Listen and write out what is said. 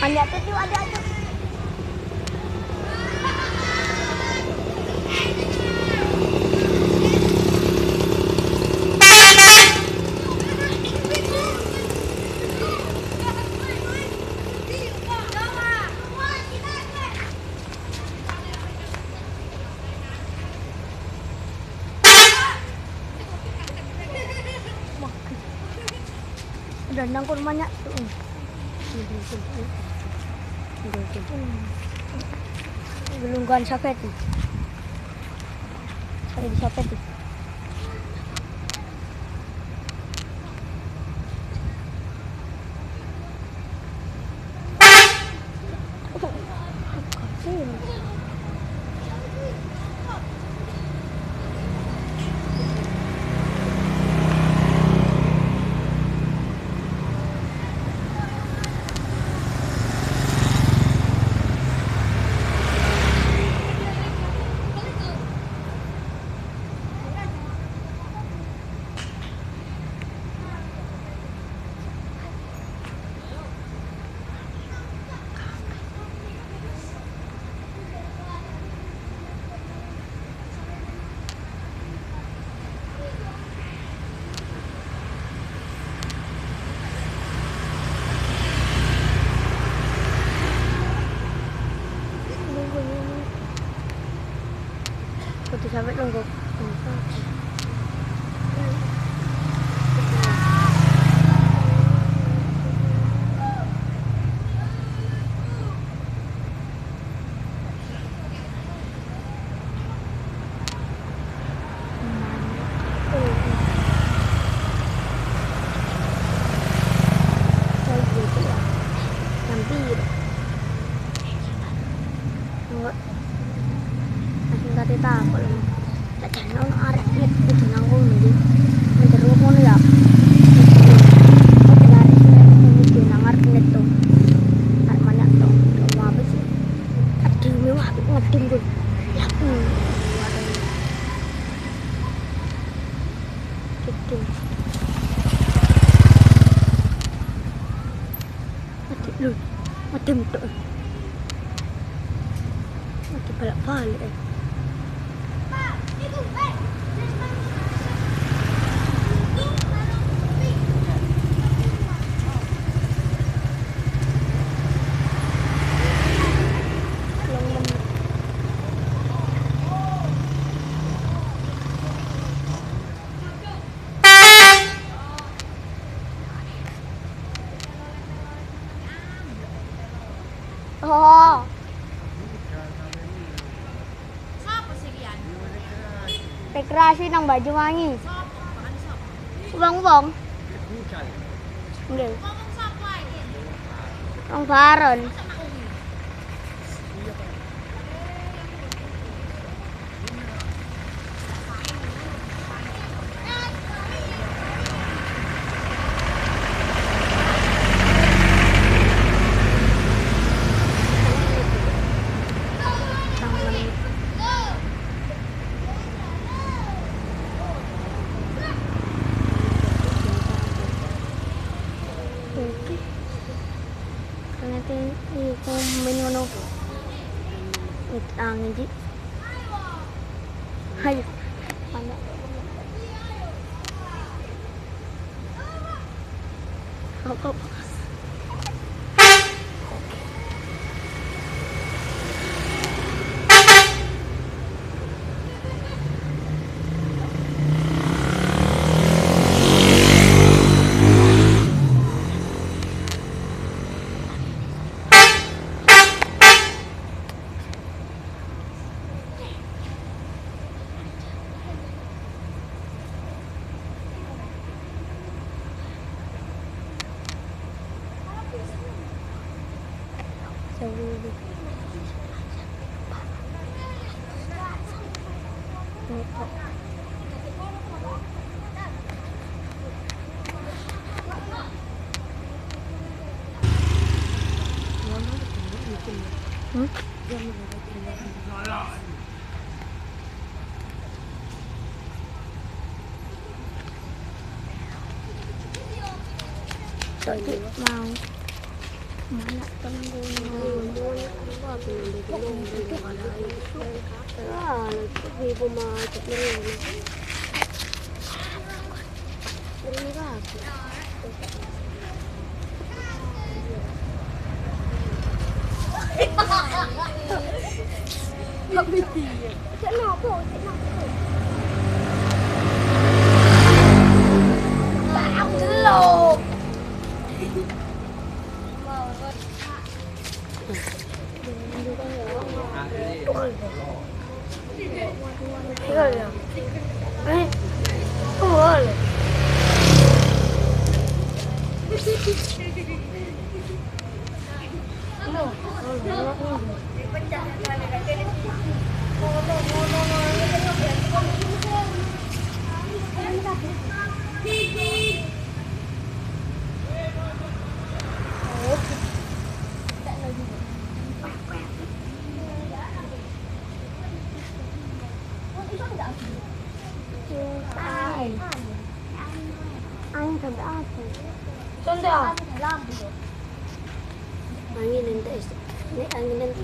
Banyak tuh ada aja. Udah nangkut banyak tuh. Belungguan siapa itu? Cari di siapa itu? Kudu sampai nunggu. Takut tak jangan arek itu nanggung nih menjeruh pun ya dengar itu nangar itu arek mana tuh apa sih aduh mewah ngedim tuh ya gitu mati lu ngedim tuh mati balik-balik oh rekreasi nang Banyuwangi. Wong-wong. Nggih. Wong Baron. Nanti iku menyono angin ji hayo mana apa Jadi mau Mana tunggu anh thầm đã Sonda. angin nanti angin nanti